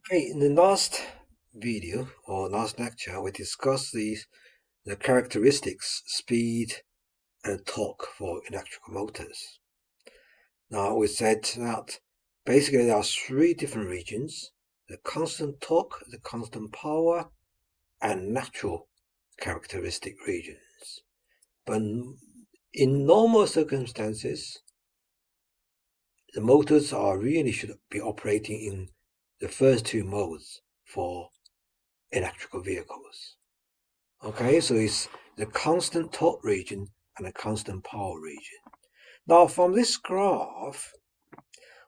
Okay, in the last video or last lecture, we discussed the characteristics, speed, and torque for electrical motors. Now, we said that basically there are three different regions: the constant torque, the constant power, and natural characteristic regions. But in normal circumstances, the motors should be operating in the first two modes for electrical vehicles. Okay, so it's the constant torque region and the constant power region. Now, from this graph,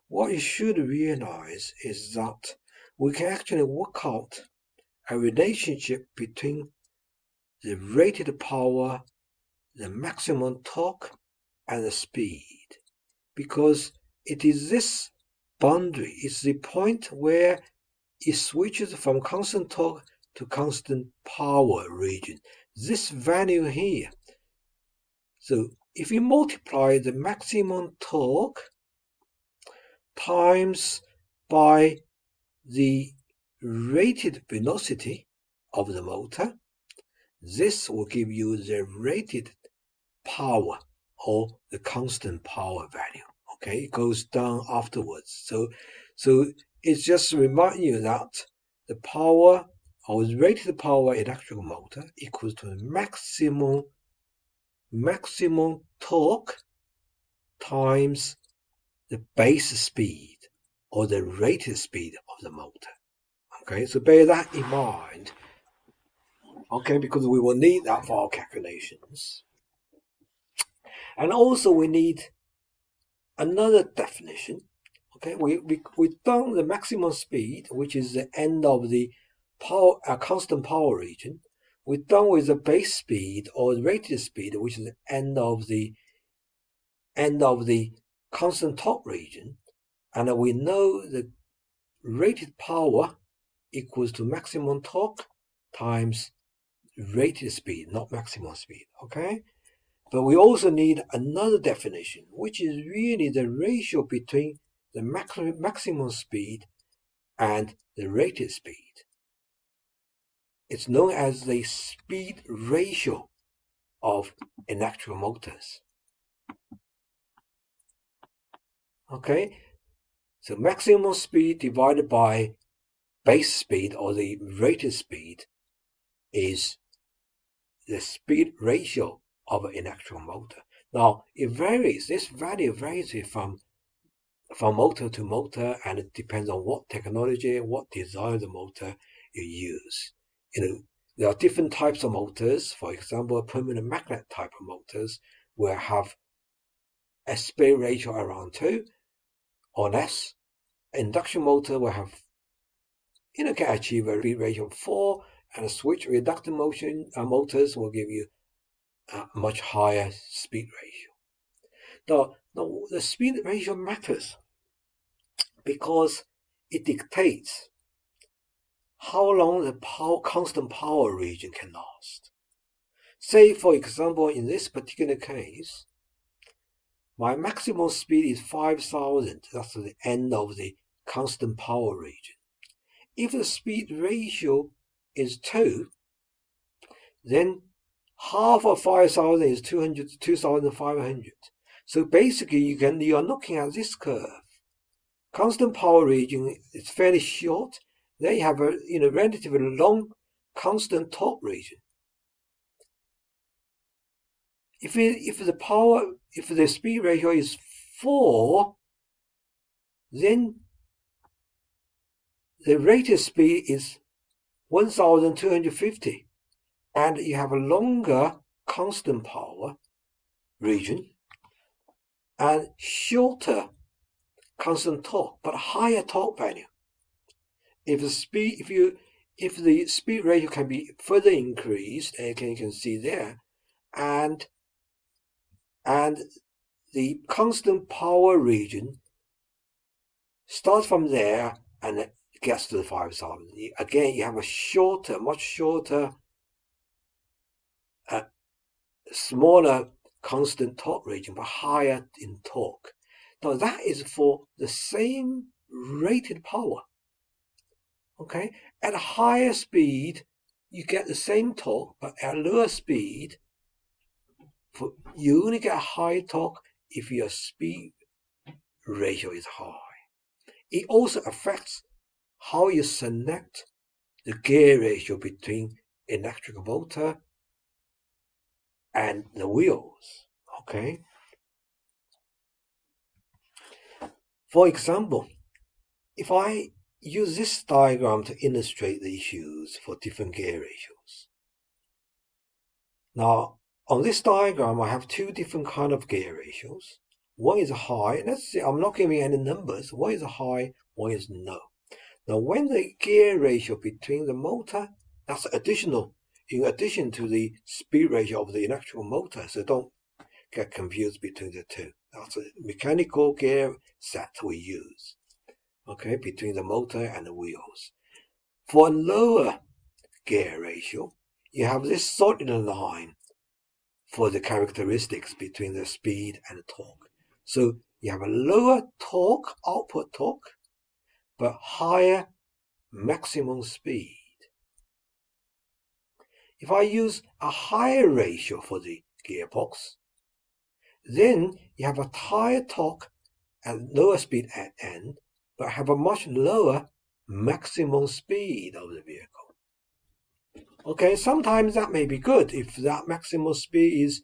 what you should realize is that we can actually work out a relationship between the rated power, the maximum torque, and the speed, because it is this boundary, it's the point where it switches from constant torque to constant power region. This value here. So if you multiply the maximum torque times by the rated velocity of the motor, this will give you the rated power or the constant power value. Okay, it goes down afterwards. So it's just to remind you that the power or the rated power electrical motor equals to the maximum torque times the base speed or the rated speed of the motor. Okay, so bear that in mind. Okay, because we will need that for our calculations. And also we need another definition. Okay, we've done the maximum speed, which is the end of the constant power region. We're done with the base speed or the rated speed, which is the end of the constant torque region, and we know the rated power equals to maximum torque times rated speed, not maximum speed. Okay, but we also need another definition, which is really the ratio between the maximum speed and the rated speed. It's known as the speed ratio of electrical motors. Okay, so maximum speed divided by base speed or the rated speed is the speed ratio of an electrical motor. Now it varies. This value varies from motor to motor, and it depends on what technology, what design of the motor you use. There are different types of motors. For example, permanent magnet type of motors will have a speed ratio around 2 or less. Induction motor will have, can achieve a speed ratio of 4, and a switch reductant motion motors will give you a much higher speed ratio. Now, the speed ratio matters because it dictates how long the constant power region can last. Say, for example, in this particular case, my maximum speed is 5,000. That's the end of the constant power region. If the speed ratio is 2, then half of 5,000 is 2,500. So basically, you are looking at this curve. Constant power region is fairly short. Then you have a relatively long constant torque region. If the speed ratio is 4, then the rated speed is 1,250, and you have a longer constant power region and shorter constant torque, but higher torque value. If the speed ratio can be further increased, you can see there, and the constant power region starts from there and gets to the 5,000. Again, you have a much shorter, smaller constant torque region, but higher in torque. Now that is for the same rated power. Okay, at a higher speed, you get the same torque, but at a lower speed, you only get a high torque if your speed ratio is high. It also affects how you select the gear ratio between electric motor and the wheels. Okay. For example, if I use this diagram to illustrate the issues for different gear ratios. Now, on this diagram, I have two different kind of gear ratios. One is high. Let's see, I'm not giving any numbers. One is high, one is low. Now, when the gear ratio between the motor, that's additional, in addition to the speed ratio of the electrical motor, so don't get confused between the two. That's a mechanical gear set we use, okay, between the motor and the wheels. For a lower gear ratio, you have this solid line for the characteristics between the speed and the torque. So you have a lower torque, output torque, but higher maximum speed. If I use a higher ratio for the gearbox, then you have a higher torque at lower speed at end, but have a much lower maximum speed of the vehicle. Okay, sometimes that may be good if that maximum speed is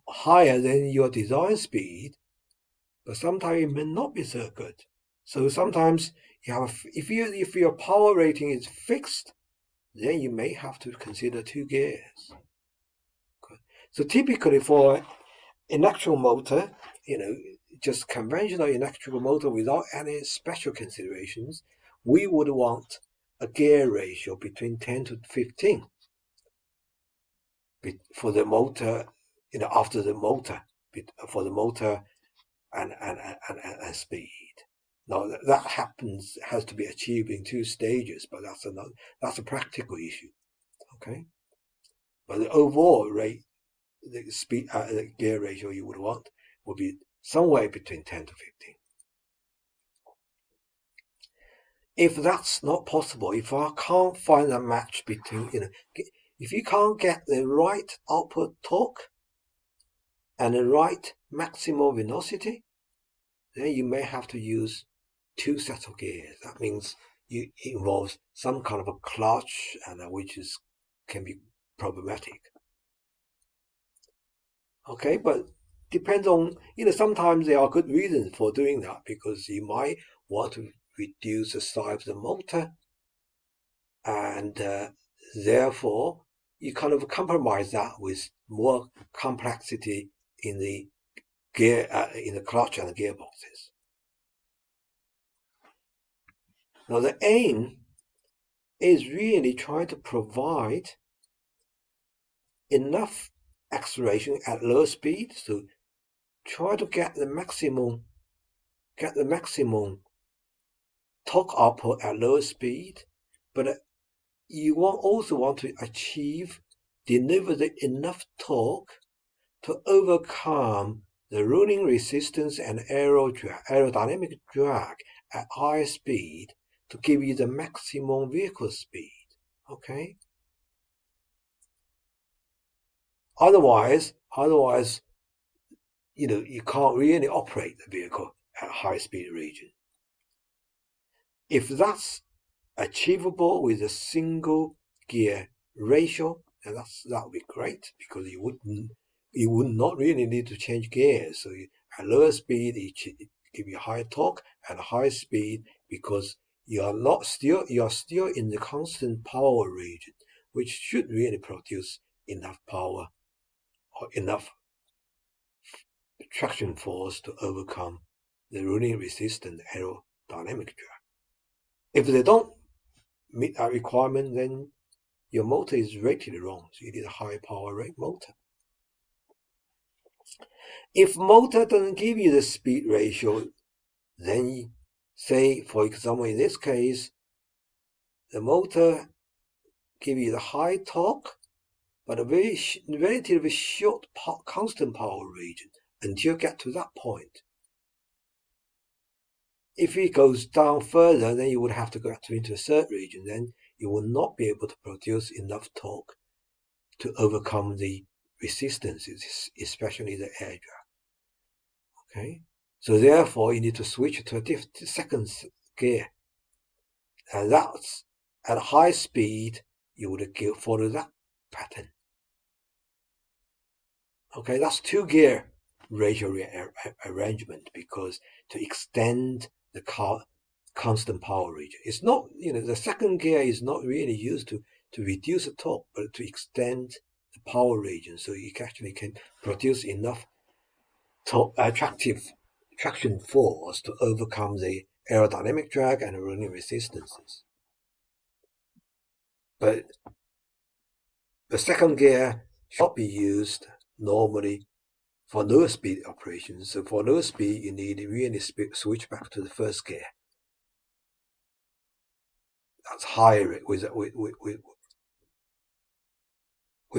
higher than your design speed, but sometimes it may not be so good. So sometimes you have, if your power rating is fixed, then you may have to consider two gears. Okay. So typically for electrical motor, just conventional electrical motor without any special considerations, we would want a gear ratio between 10 to 15 for the motor, after the motor, for the motor and speed. Now that has to be achieved in two stages, but that's a practical issue. Okay, but the overall rate, the speed, the gear ratio you would want would be somewhere between 10 to 15. If that's not possible, if I can't find a match between, if you can't get the right output torque and the right maximum velocity, then you may have to use two sets of gears. That means it involves some kind of a clutch, and which can be problematic. Okay, but depends on, sometimes there are good reasons for doing that, because you might want to reduce the size of the motor, and therefore you kind of compromise that with more complexity in the gear, in the clutch and the gearboxes. Now the aim is really trying to provide enough acceleration at low speed, so try to get the maximum torque output at low speed, but you also want to deliver enough torque to overcome the rolling resistance and aerodynamic drag at high speed to give you the maximum vehicle speed. Okay? Otherwise, you can't really operate the vehicle at high speed region. If that's achievable with a single gear ratio, then that would be great, because you would not really need to change gears. So at lower speed, it give you high torque, at high speed, because you are still in the constant power region, which should really produce enough power or enough traction force to overcome the rolling resistance aerodynamic drag. If they don't meet that requirement, then your motor is rated wrong. So you need a high power rate motor. If motor doesn't give you the speed ratio, then say, for example, in this case, the motor give you the high torque, but a very relatively short constant power region until you get to that point. If it goes down further, then you would have to go into a third region. Then you will not be able to produce enough torque to overcome the resistances, especially the air drag. Okay, so therefore you need to switch to a second gear, and that's at high speed. You would follow that pattern. Okay, that's 2-gear ratio arrangement, because to extend the constant power region. It's not, the second gear is not really used to reduce the torque, but to extend the power region, so you actually can produce enough traction force to overcome the aerodynamic drag and rolling resistances. But the second gear should not be used normally for lower speed operations. So for lower speed, you need to really switch back to the first gear. That's higher with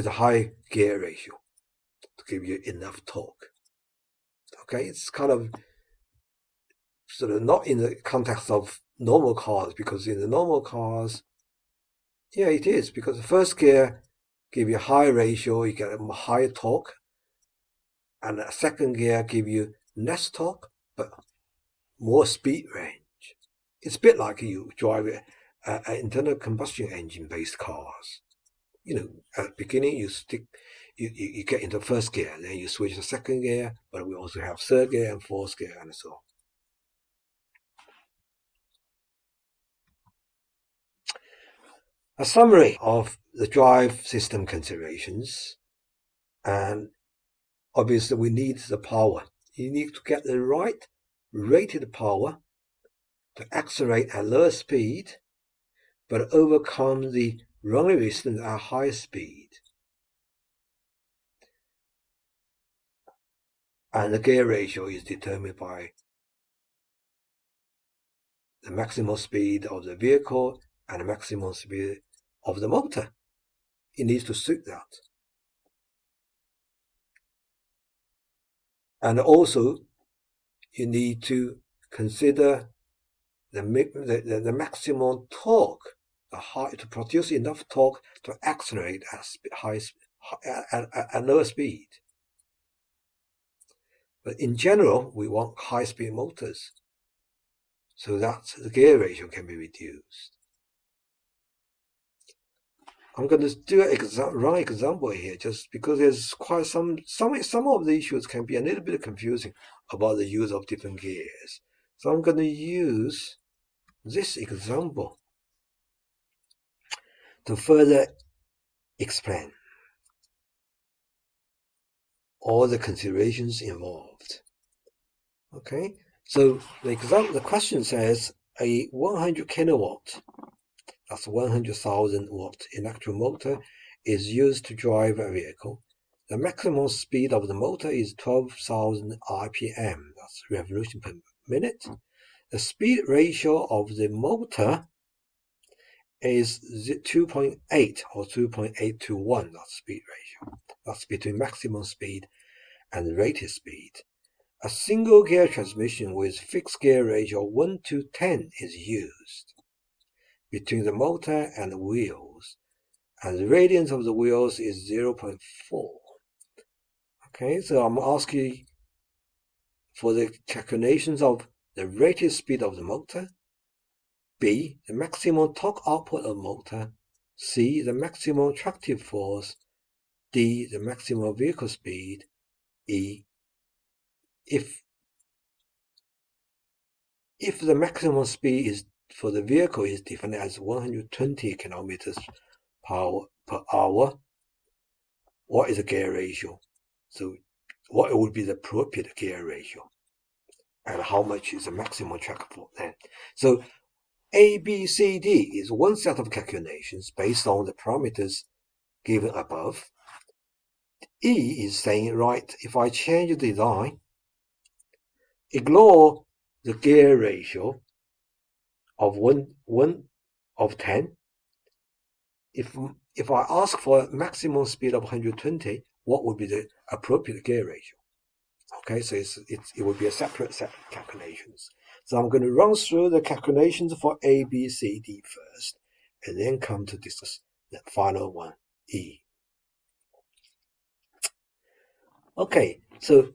a high gear ratio to give you enough torque. Okay, it's kind of sort of not in the context of normal cars, because in the normal cars, yeah, it is, because the first gear give you a high ratio, you get a higher torque, and the second gear give you less torque but more speed range. It's a bit like you drive an internal combustion engine based cars. At the beginning you get into first gear, then you switch to second gear, but we also have third gear and fourth gear and so on. A summary of the drive system considerations, and obviously we need the power. You need to get the right rated power to accelerate at lower speed, but overcome the running resistance at high speed. And the gear ratio is determined by the maximum speed of the vehicle and the maximum speed of the motor. It needs to suit that. And also, you need to consider the maximum torque, to produce enough torque to accelerate at lower speed. But in general, we want high-speed motors, so that the gear ratio can be reduced. I'm going to do a wrong example here, just because there's quite some of the issues can be a little bit confusing about the use of different gears. So I'm going to use this example to further explain all the considerations involved. Okay, so the question says a 100 kilowatt, that's 100,000 watt electric motor is used to drive a vehicle. The maximum speed of the motor is 12,000 RPM, that's revolution per minute. The speed ratio of the motor is 2.8 or 2.8 to 1, that's speed ratio. That's between maximum speed and rated speed. A single gear transmission with fixed gear ratio 1 to 10 is used between the motor and the wheels, and the radius of the wheels is 0.4. Okay, so I'm asking for the calculations of the rated speed of the motor, B, the maximum torque output of the motor, C, the maximum tractive force, D, the maximum vehicle speed, E, if the maximum speed is for the vehicle is defined as 120 kilometers per hour, what is the gear ratio? So what would be the appropriate gear ratio? And how much is the maximum track force then? So A, B, C, D is one set of calculations based on the parameters given above. E is saying, right, if I change the design, ignore the gear ratio of 1 of 10. If I ask for a maximum speed of 120, what would be the appropriate gear ratio? Okay, so it would be a separate set of calculations. So I'm going to run through the calculations for A, B, C, D first, and then come to discuss the final one, E. Okay, so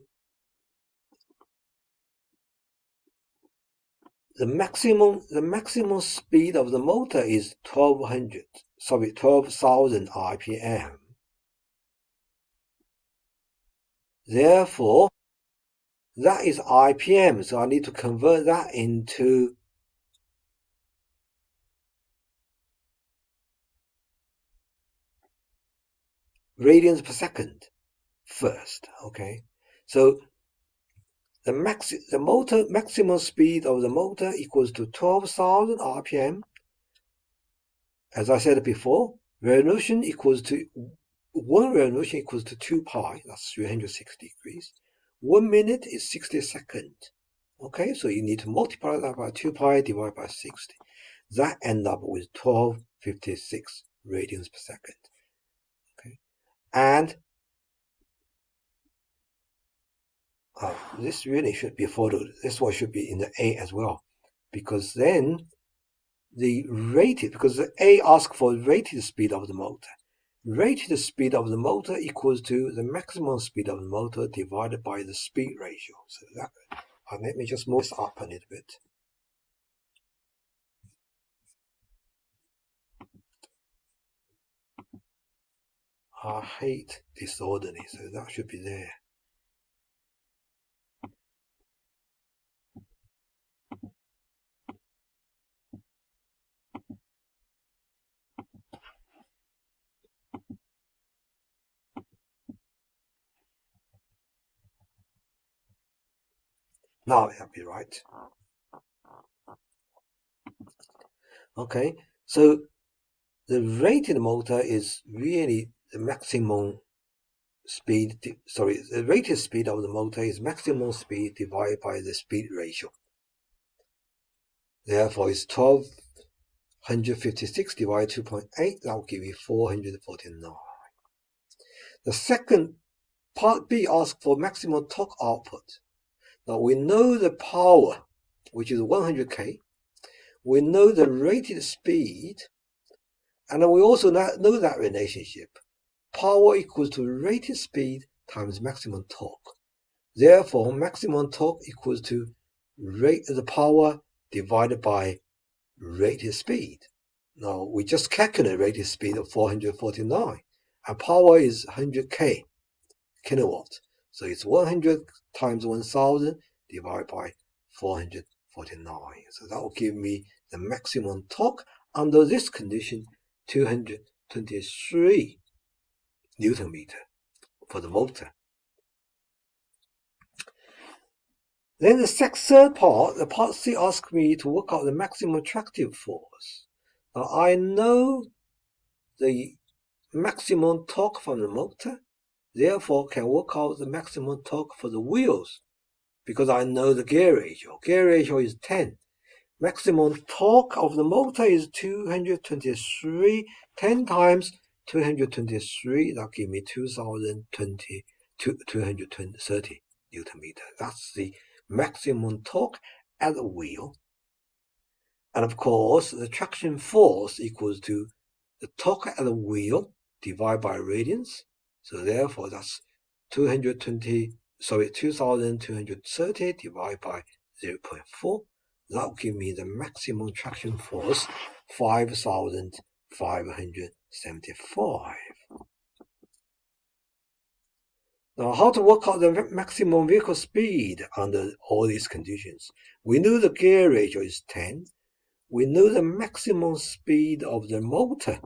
the maximum speed of the motor is 12,000 RPM. Therefore, that is RPM, so I need to convert that into radians per second first. Okay, so the maximum speed of the motor equals to 12,000 RPM. As I said before, revolution equals to 1 revolution equals to 2 pi, that's 360 degrees. 1 minute is 60 seconds. Okay, so you need to multiply that by 2 pi divided by 60. That ends up with 1256 radians per second. Okay, and this really should be followed. This one should be in the A as well, because then because the A asks for rated speed of the motor. Rated speed of the motor equals to the maximum speed of the motor divided by the speed ratio. So that, let me just move this up a little bit. I hate disorderly, so that should be there. Now it'll be right. Okay, so the rated motor is really the maximum speed, the rated speed of the motor is maximum speed divided by the speed ratio. Therefore, it's 1256 divided 2.8, that will give you 449. The second part B asks for maximum torque output. Now we know the power, which is 100k. We know the rated speed, and we also know that relationship. Power equals to rated speed times maximum torque. Therefore, maximum torque equals to the power divided by rated speed. Now, we just calculate rated speed of 449. And power is 100k kilowatt. So it's 100 times 1000 divided by 449. So that will give me the maximum torque under this condition, 223 Newton meter for the motor. Then the third part, the part C, asks me to work out the maximum attractive force. Now I know the maximum torque from the motor, therefore can work out the maximum torque for the wheels because I know the gear ratio. Gear ratio is 10. Maximum torque of the motor is 223. 10 times 223, that give me 230 Newton meter. That's the maximum torque at the wheel. And of course, the traction force equals to the torque at the wheel divided by radians. So therefore, that's 2230 divided by 0.4. That will give me the maximum traction force, 5,575. Now, how to work out the maximum vehicle speed under all these conditions? We know the gear ratio is 10. We know the maximum speed of the motor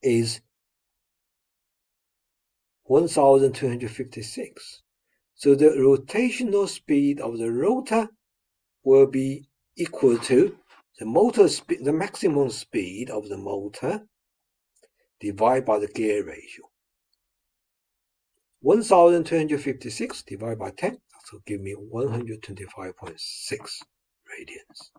is 1,256. So the rotational speed of the rotor will be equal to the maximum speed of the motor divided by the gear ratio. 1,256 divided by 10, that will give me 125.6 radians.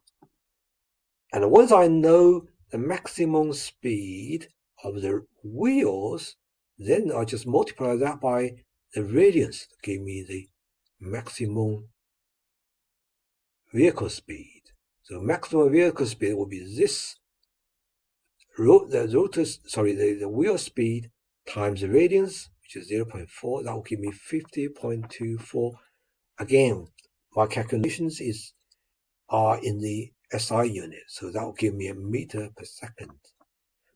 And once I know the maximum speed of the wheels, then I just multiply that by the radians to give me the maximum vehicle speed. So maximum vehicle speed will be this the wheel speed times the radians, which is 0.4. That will give me 50.24. Again, my calculations are in the SI unit, so that will give me a meter per second.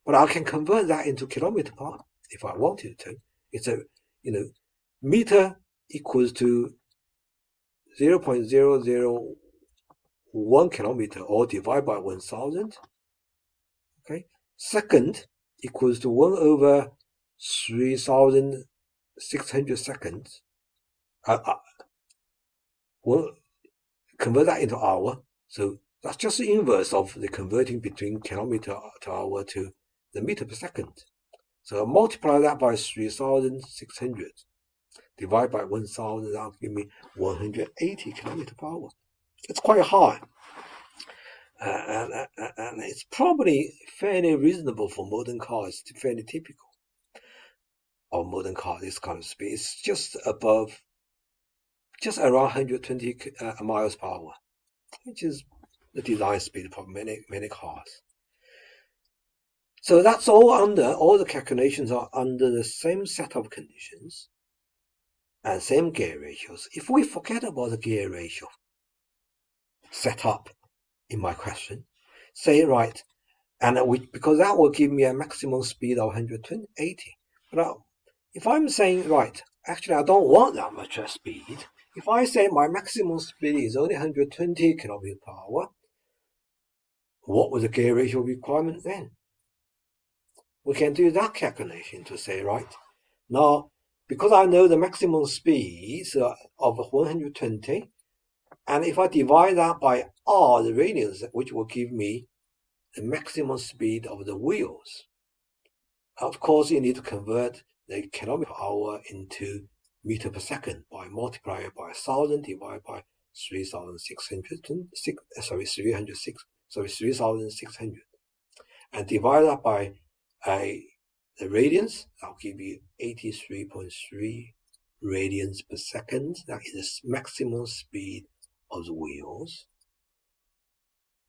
But I can convert that into kilometer per hour if I wanted to. It's meter equals to 0.001 kilometer, or divide by 1,000. Okay, second equals to 1 over 3,600 seconds. We'll convert that into hour. So that's just the inverse of the converting between kilometer to hour to the meter per second. So I'll multiply that by 3,600. Divide by 1,000, that'll give me 180 kilometer per hour. It's quite high. And it's probably fairly reasonable for modern cars, fairly typical of modern cars, this kind of speed. It's just around 120 miles per hour, which is the design speed for many cars. So that's all the calculations are under the same set of conditions and same gear ratios. If we forget about the gear ratio set up in my question, say right, and because that will give me a maximum speed of 180. But if I'm saying, right, actually I don't want that much speed. If I say my maximum speed is only 120 km per hour, what was the gear ratio requirement then? We can do that calculation to say, right, now, because I know the maximum speed of 120, and if I divide that by r, the radians, which will give me the maximum speed of the wheels. Of course, you need to convert the kilometer per hour into meter per second by multiplying it by 1,000 divided by 3,600, and divide that by the radians. That'll give you 83.3 radians per second. That is the maximum speed of the wheels.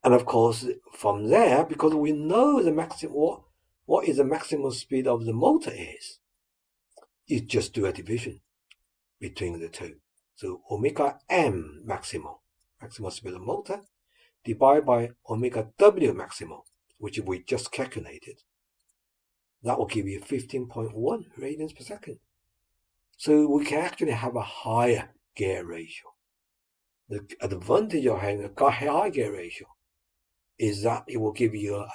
And of course, from there, because we know the maximum, what is the maximum speed of the motor is, you just do a division between the two. So omega m maximum speed of the motor, divided by omega w maximum, which we just calculated. That will give you 15.1 radians per second. So we can actually have a higher gear ratio. The advantage of having a high gear ratio is that it will give you a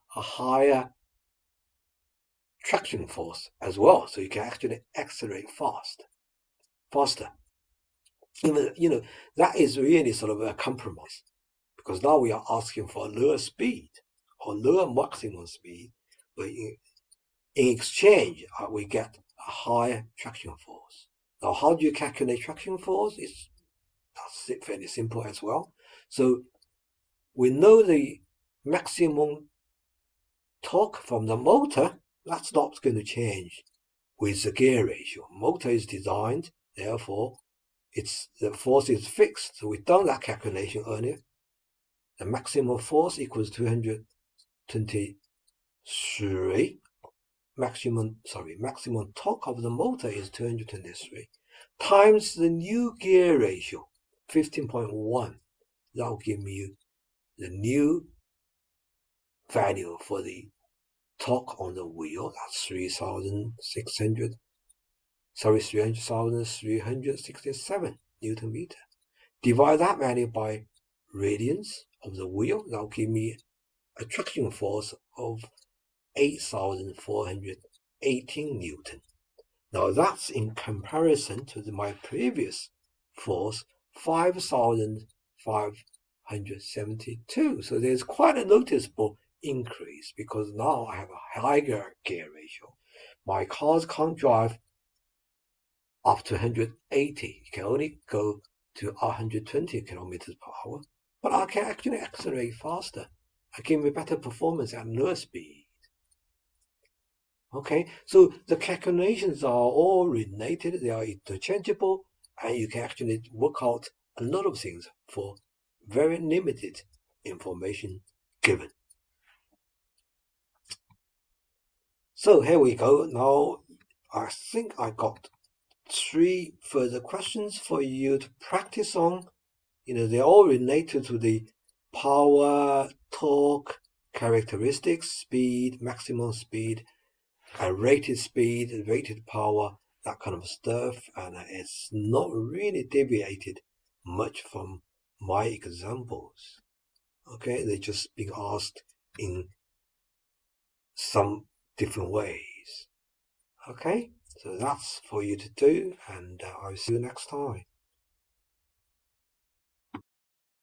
higher traction force as well. So you can actually accelerate faster. Even, that is really sort of a compromise, because now we are asking for a lower speed or lower maximum speed, but in exchange, we get a higher traction force. Now, how do you calculate traction force? That's fairly simple as well. So we know the maximum torque from the motor. That's not going to change with the gear ratio. Motor is designed, therefore, the force is fixed. So we've done that calculation earlier. The maximum force equals 223. Maximum torque of the motor is 223 times the new gear ratio, 15.1. That will give me the new value for the torque on the wheel. That's 300,367 Newton meter. Divide that value by radians of the wheel. That will give me a traction force of 8,418 Newton. Now that's in comparison to my previous force, 5,572. So there's quite a noticeable increase, because now I have a higher gear ratio. My cars can't drive up to 180. You can only go to 120 kilometers per hour. But I can actually accelerate faster. I give me better performance at lower speed. Okay, so the calculations are all related, they are interchangeable, and you can actually work out a lot of things for very limited information given. So here we go. Now, I think I got 3 further questions for you to practice on. They're all related to the power, torque, characteristics, speed, maximum speed, rated speed, rated power, that kind of stuff. And it's not really deviated much from my examples. Okay, they're just being asked in some different ways. Okay, so that's for you to do, and I'll see you next time.